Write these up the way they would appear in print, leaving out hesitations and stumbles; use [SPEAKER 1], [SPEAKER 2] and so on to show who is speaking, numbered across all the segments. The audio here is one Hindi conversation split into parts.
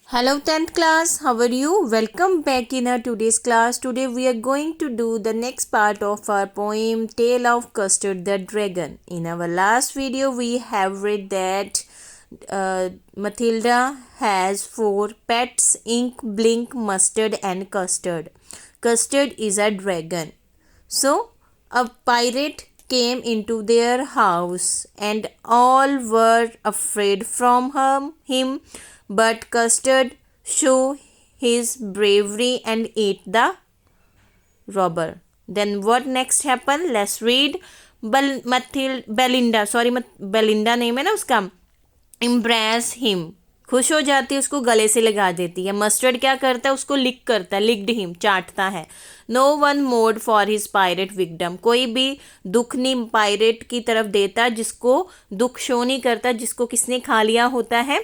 [SPEAKER 1] Hello 10th class, how are you? Welcome back in our today's class. Today we are going to do the next part of our poem Tale of Custard the Dragon. In our last video we have read that Matilda has 4 pets: Ink, Blink, Mustard and Custard. Custard is a dragon. So a pirate came into their house and all were afraid from him, but Custard showed his bravery and ate the robber. Then what next happened? Let's read. Belinda name है ना उसका, इम्प्रेस हिम, खुश हो जाती है, उसको गले से लगा देती है. मस्टर्ड क्या करता है, उसको लिक करता है, लिक्ड हिम, चाटता है. No one mourned for his pirate victim, कोई भी दुख नहीं पायरेट की तरफ देता जिसको दुख शो नहीं करता, जिसको किसने खा लिया होता है,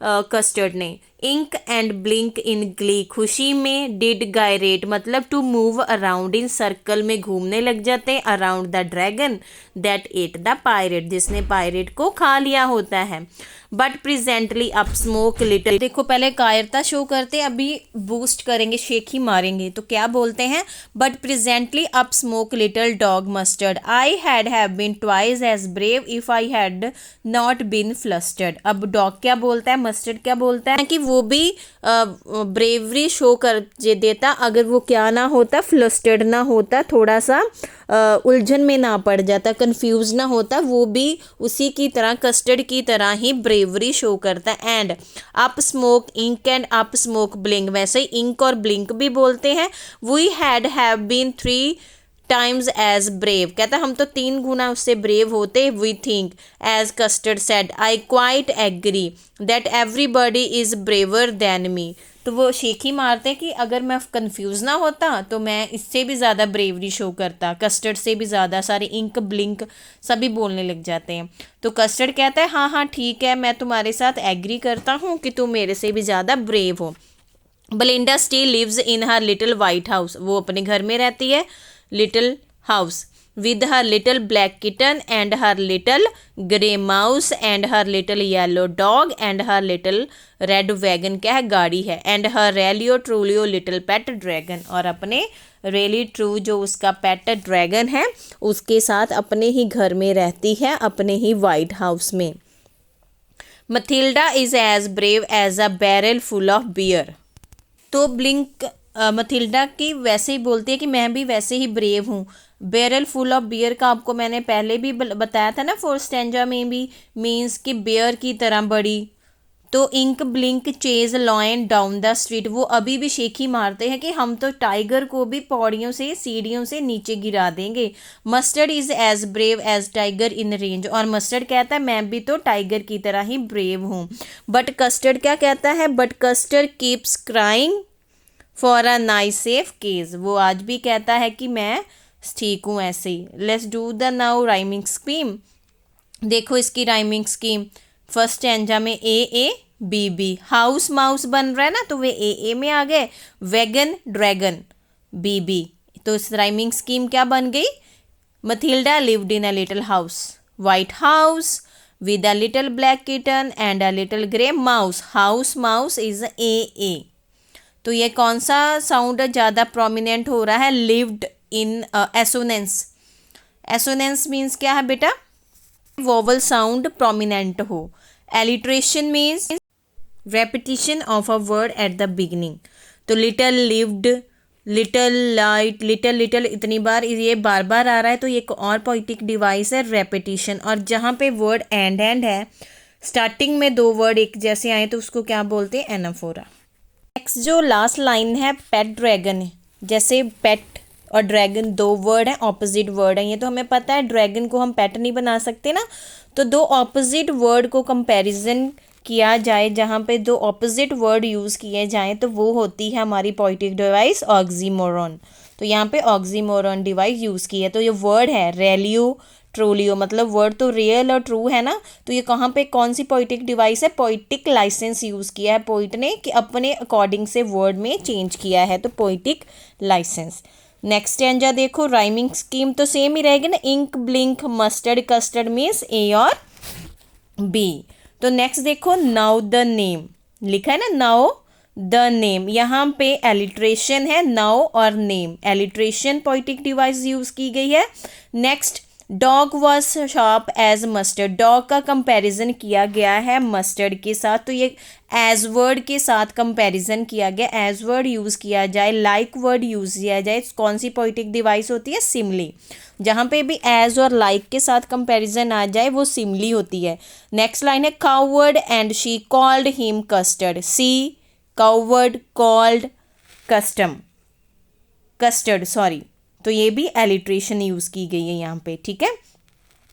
[SPEAKER 1] कस्टर्ड ने. Ink and blink in glee, खुशी में. डिड गायरेट मतलब to move around in circle में घूमने लग जाते हैं. Around the dragon that ate the pirate, जिसने पायरेट को खा लिया होता है. But presently up smoke little, देखो पहले कायरता शो करते, अभी बूस्ट करेंगे, शेक ही मारेंगे. तो क्या बोलते हैं, but presently up smoke little dog mustard, I have been twice as brave if I had not been flustered. अब डॉग क्या बोलता है, मस्टर्ड क्या बोलता है कि वो भी ब्रेवरी शो कर देता अगर वो क्या ना होता, फ्लस्टर्ड ना होता, थोड़ा सा उलझन में ना पड़ जाता, कंफ्यूज ना होता, वो भी उसी की तरह कस्टर्ड की तरह ही ब्रेवरी शो करता. And up smoke ink and up smoke blink, वैसे ही इंक और ब्लिंक भी बोलते हैं. We have been 3 times as brave, कहता हम तो 3 गुना उससे ब्रेव होते. We think as custard said I quite agree that everybody is braver than me. तो वो शेख ही मारते कि अगर मैं कंफ्यूज ना होता तो मैं इससे भी ज़्यादा ब्रेवरी शो करता, कस्टर्ड से भी ज़्यादा. सारे इंक ब्लिंक सभी बोलने लग जाते हैं. तो कस्टर्ड कहता है हाँ हाँ ठीक है, मैं तुम्हारे साथ एग्री करता हूँ कि तुम मेरे से भी ज़्यादा ब्रेव हो. Belinda still lives in her little white house, वो अपने घर में रहती है, little house, with her little black kitten and her little grey mouse and her little yellow dog and her little red wagon, क्या है, गाड़ी है. and her really truly little pet dragon, और अपने really true जो उसका pet dragon है उसके साथ अपने ही घर में रहती है, अपने ही white house में. Matilda is as brave as a barrel full of beer. तो ब्लिंक मथिल्डा की वैसे ही बोलती है कि मैं भी वैसे ही ब्रेव हूँ. बैरल फुल ऑफ बियर का आपको मैंने पहले भी बताया था ना, 4th स्टैंजा में भी, मीन्स कि बेयर की तरह बड़ी. तो ink blink chase lion down the street, वो अभी भी शेखी मारते हैं कि हम तो टाइगर को भी पौड़ियों से, सीढ़ियों से नीचे गिरा देंगे. Mustard is as brave as tiger in rage, और मस्टर्ड कहता है मैं भी तो टाइगर की तरह ही ब्रेव हूँ. बट कस्टर्ड क्या कहता है, but custard keeps crying for a nice safe cage, वो आज भी कहता है कि मैं ठीक हूँ ऐसे ही. Let's do the now rhyming scheme. देखो इसकी राइमिंग स्कीम, फर्स्ट स्टैंजा में A B B, house mouse बन रहा है ना, तो वे ए में आ गए. वैगन ड्रैगन बी बी, तो इस राइमिंग स्कीम क्या बन गई, Matilda lived in a little house, white house, with a little black kitten and a little grey mouse. House mouse is A. तो ये कौन सा साउंड ज़्यादा प्रोमिनेंट हो रहा है, lived in assonance. Assonance means क्या है बेटा, वोवल साउंड प्रोमिनेंट हो. Alliteration means repetition of a word at the beginning. तो little, lived, little, light, little little इतनी बार ये बार बार आ रहा है, तो ये एक और पोइटिक डिवाइस है, रेपिटिशन. और जहाँ पे वर्ड एंड है, स्टार्टिंग में 2 वर्ड एक जैसे आए तो उसको क्या बोलते हैं, एनाफोरा. नेक्स्ट जो लास्ट लाइन है, पेट ड्रैगन है. जैसे पेट और ड्रैगन 2 वर्ड हैं, ऑपोजिट वर्ड हैं, ये तो हमें पता है. ड्रैगन को हम पेट नहीं बना सकते ना, तो 2 ऑपोजिट वर्ड को कंपैरिजन किया जाए, जहाँ पे 2 ऑपोजिट वर्ड यूज़ किए जाएं, तो वो होती है हमारी पोइटिक डिवाइस ऑक्सीमोरॉन. तो यहाँ पे ऑक्सीमोरॉन डिवाइस यूज़ की है. तो ये वर्ड है रेलियो ट्रोलियो, मतलब वर्ड तो रियल और ट्रू है ना, तो ये कहाँ पे कौन सी पोइटिक डिवाइस है, पोइटिक लाइसेंस यूज़ किया है पोइट ने कि अपने अकॉर्डिंग से वर्ड में चेंज किया है, तो पोइटिक लाइसेंस. नेक्स्ट स्टैंजा देखो, राइमिंग स्कीम तो सेम ही रहेगी ना, ink blink mustard custard means A और बी. तो नेक्स्ट देखो, नाउ द नेम लिखा है ना, नाउ द नेम, यहाँ पे एलिट्रेशन है, नाउ और name, alliteration poetic device use की गई है। Next, dog was sharp as mustard, dog का कंपैरिजन किया गया है मस्टर्ड के साथ, तो ये एज वर्ड के साथ कंपैरिजन किया गया, एज वर्ड यूज़ किया जाए, लाइक वर्ड यूज़ किया जाए, कौन सी पोइटिक डिवाइस होती है, सिमली। जहाँ पे भी एज और लाइक के साथ कंपैरिजन आ जाए वो सिमली होती है। नेक्स्ट लाइन है, coward and she called him custard, she coward called custard sorry, तो ये भी एलिट्रेशन यूज़ की गई है यहाँ पे, ठीक है।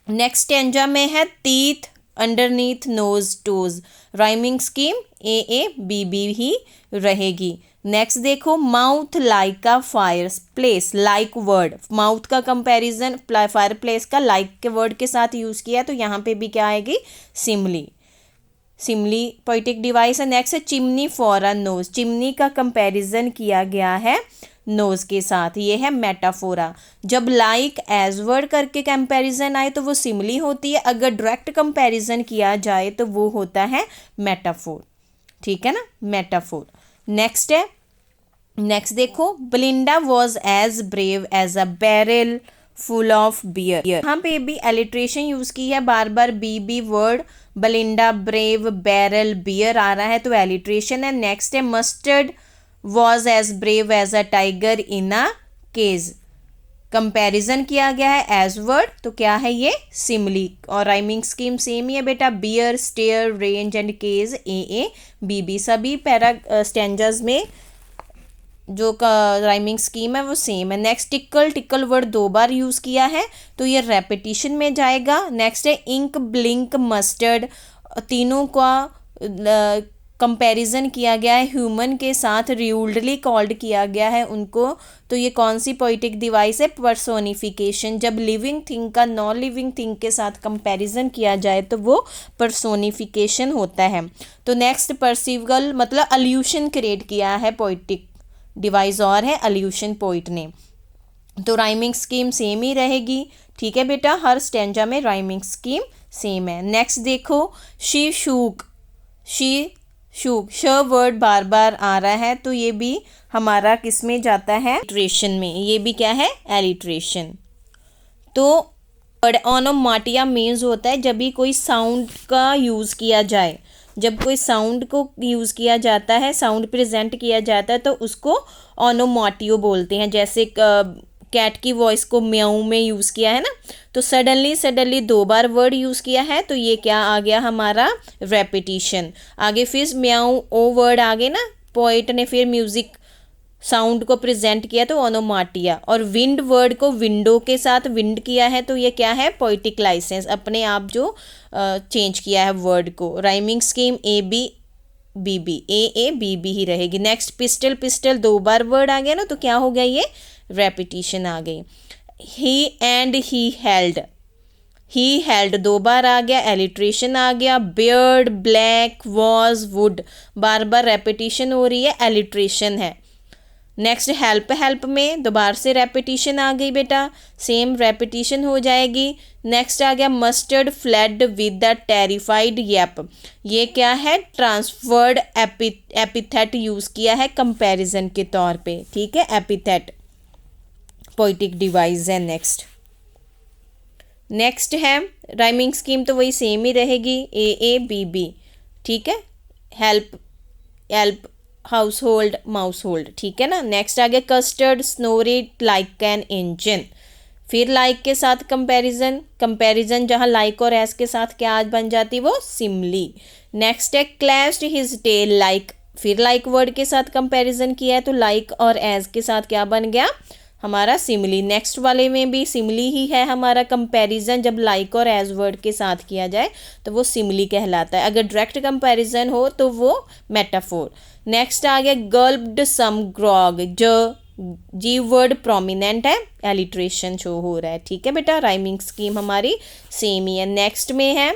[SPEAKER 1] नेक्स्ट स्टेंजा में है, teeth underneath nose toes, rhyming scheme A B B ही रहेगी। नेक्स्ट देखो, mouth like a fireplace, like word, mouth का कंपैरिजन फायर प्लेस का लाइक के वर्ड के साथ यूज़ किया है, तो यहाँ पे भी क्या आएगी, सिमली, सिमली पोइटिक डिवाइस है। नेक्स्ट है, chimney for a knows, chimney का कंपैरिजन किया गया है नोज के साथ, ये है मेटाफोरा। जब लाइक एज वर्ड करके कंपैरिजन आए तो वो सिमली होती है, अगर डायरेक्ट कंपैरिजन किया जाए तो वो होता है मेटाफोर, ठीक है ना, मेटाफोर। नेक्स्ट है, नेक्स्ट देखो, Belinda was as brave as a barrel full of beer, यहाँ पे भी एलिट्रेशन यूज की है, बार बार B word, Belinda, brave, barrel, beer आ रहा है तो एलिट्रेशन है। नेक्स्ट है, mustard was as brave as a tiger in a cage, comparison किया गया है एज वर्ड, तो क्या है ये, सिमली, और राइमिंग स्कीम सेम ही है बेटा, bear, stair, rage and cage A B B, सभी पैरा स्टेंजर्स में जो राइमिंग स्कीम है वो सेम है। नेक्स्ट, टिकल, टिकल वर्ड 2 बार यूज़ किया है तो ये रेपिटिशन में जाएगा। नेक्स्ट है, इंक, ब्लिंक, मस्टर्ड, तीनों का कंपैरिजन किया गया है ह्यूमन के साथ, र्यूल्डली कॉल्ड किया गया है उनको, तो ये कौन सी पोइटिक डिवाइस है, पर्सोनिफिकेशन। जब लिविंग थिंग का नॉन लिविंग थिंग के साथ कंपैरिजन किया जाए तो वो पर्सोनिफिकेशन होता है। तो नेक्स्ट, परसिवल मतलब अल्यूशन क्रिएट किया है पोइटिक डिवाइस और है अल्यूशन पोइट ने, तो राइमिंग स्कीम सेम ही रहेगी, ठीक है बेटा, हर स्टेंजा में राइमिंग स्कीम सेम है। नेक्स्ट देखो, शी शूक, शी शूक, श वर्ड बार बार आ रहा है तो ये भी हमारा किस में जाता है, एलिट्रेशन में, ये भी क्या है, एलिट्रेशन। तो ओनोमाटिया मीन्स होता है जब भी कोई साउंड का यूज़ किया जाए, जब कोई साउंड को यूज़ किया जाता है, साउंड प्रेजेंट किया जाता है तो उसको ओनोमाटियो बोलते हैं। जैसे कैट की वॉइस को म्याऊ में यूज़ किया है ना, तो सडनली 2 बार वर्ड यूज़ किया है तो ये क्या आ गया हमारा, रेपिटिशन। आगे फिर म्याऊ ओ वर्ड आगे ना, पोइट ने फिर म्यूज़िक साउंड को प्रेजेंट किया तो ओनोमाटिया, और विंड वर्ड को विंडो के साथ विंड किया है तो ये क्या है, पोइटिक लाइसेंस, अपने आप जो चेंज किया है वर्ड को। Rhyming scheme A B B B, A B B ही रहेगी। नेक्स्ट, पिस्टल, पिस्टल 2 बार वर्ड आ गया ना तो क्या हो गया, ये रेपिटिशन आ गई। ही एंड ही हेल्ड 2 बार आ गया, एलिट्रेशन आ गया। Beard, black, was, would, bar bar repetition हो रही है, एलिट्रेशन है। नेक्स्ट, हेल्प, हेल्प में दोबारा से रेपिटिशन आ गई बेटा, सेम रेपिटिशन हो जाएगी। नेक्स्ट आ गया, mustard flood with the terrified Yelp, ये क्या है, ट्रांसफर्ड एपिथेट यूज़ किया है कंपैरिजन के तौर पे, ठीक है, एपिथेट पोइटिक डिवाइस है। नेक्स्ट है, राइमिंग स्कीम तो वही सेम ही रहेगी, ए बी बी, ठीक है, help, house hold, mouse hold, ठीक है ना। नेक्स्ट आ गया, कस्टर्ड स्नोरेड लाइक एन इंजन, फिर लाइक के साथ कंपैरिजन जहाँ लाइक और एस के साथ क्या आज बन जाती वो सिमली। नेक्स्ट है, क्लैश्ड हिज टेल लाइक, फिर लाइक वर्ड के साथ कंपैरिजन किया है तो लाइक और एज के साथ क्या बन गया हमारा, सिमली। नेक्स्ट वाले में भी सिमली ही है हमारा, कंपैरिजन जब लाइक और एज वर्ड के साथ किया जाए तो वो सिमली कहलाता है, अगर डायरेक्ट कंपैरिजन हो तो वो मेटाफोर। नेक्स्ट आ गया, गल्प्ड सम ग्रॉग, जो जी वर्ड प्रोमिनेंट है, एलिट्रेशन शो हो रहा है, ठीक है बेटा, राइमिंग स्कीम हमारी सेम ही है। नेक्स्ट में है,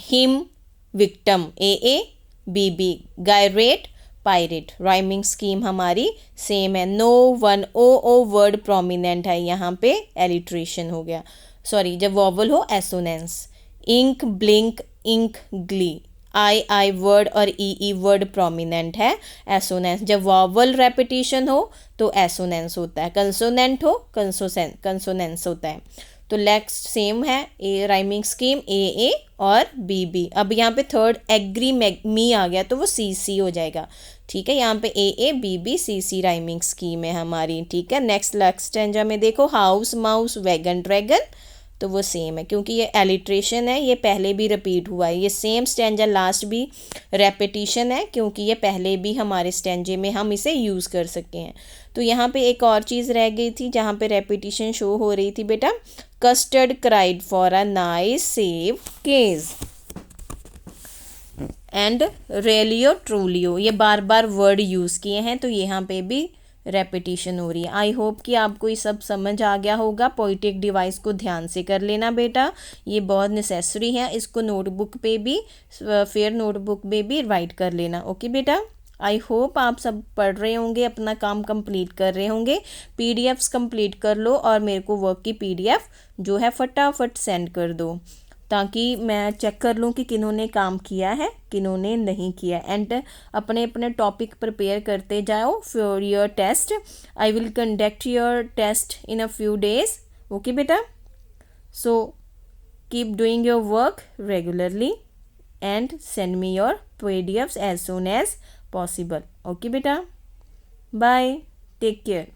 [SPEAKER 1] him, victim, A B B, gyrate, pirate, rhyming scheme हमारी सेम है। No one, O word prominent है, यहाँ पे एलिट्रेशन हो गया, सॉरी जब वॉवल हो assonance. Ink, blink, ink, glee, I word और ई वर्ड प्रोमिनेंट है। एसोनेंस, जब वॉवल रेपिटेशन हो तो एसोनेंस होता है, कंसोनेंट हो कंसोनेंस होता है। तो नेक्स्ट सेम है ए राइमिंग स्कीम ए और बी। अब यहाँ पे थर्ड एग्री मी आ गया तो वो सी हो जाएगा, ठीक है। यहाँ पे A B C rhyming scheme है हमारी, ठीक है। नेक्स्ट स्टैंजा में देखो हाउस माउस वैगन ड्रैगन, तो वो सेम है क्योंकि ये एलिट्रेशन है, ये पहले भी रिपीट हुआ है। ये सेम स्टैंजा लास्ट भी रेपिटिशन है क्योंकि ये पहले भी हमारे स्टैंजे में हम इसे यूज़ कर सके हैं। तो यहाँ पे एक और चीज़ रह गई थी जहाँ पे रेपिटिशन शो हो रही थी बेटा, custard cried for a nice safe cage and realio trulio, ये बार बार वर्ड यूज़ किए हैं तो यहाँ पे भी रेपिटिशन हो रही है। आई होप कि आपको ये सब समझ आ गया होगा। पोइटिक डिवाइस को ध्यान से कर लेना बेटा, ये बहुत नेसेसरी है। इसको नोटबुक पे भी, फेयर नोटबुक पे भी राइट कर लेना। ओके बेटा, आई होप आप सब पढ़ रहे होंगे, अपना काम कंप्लीट कर रहे होंगे। पीडीएफ्स कंप्लीट कर लो और मेरे को वर्क की पीडीएफ जो है फटाफट सेंड कर दो ताकि मैं चेक कर लूँ कि किन्होंने काम किया है किन्होंने नहीं किया। एंड अपने अपने टॉपिक प्रिपेयर करते जाओ for your test. I will conduct your test in a few days. Okay बेटा, so keep doing your work regularly and send me your PDFs as soon as possible. Okay beta, bye, take care.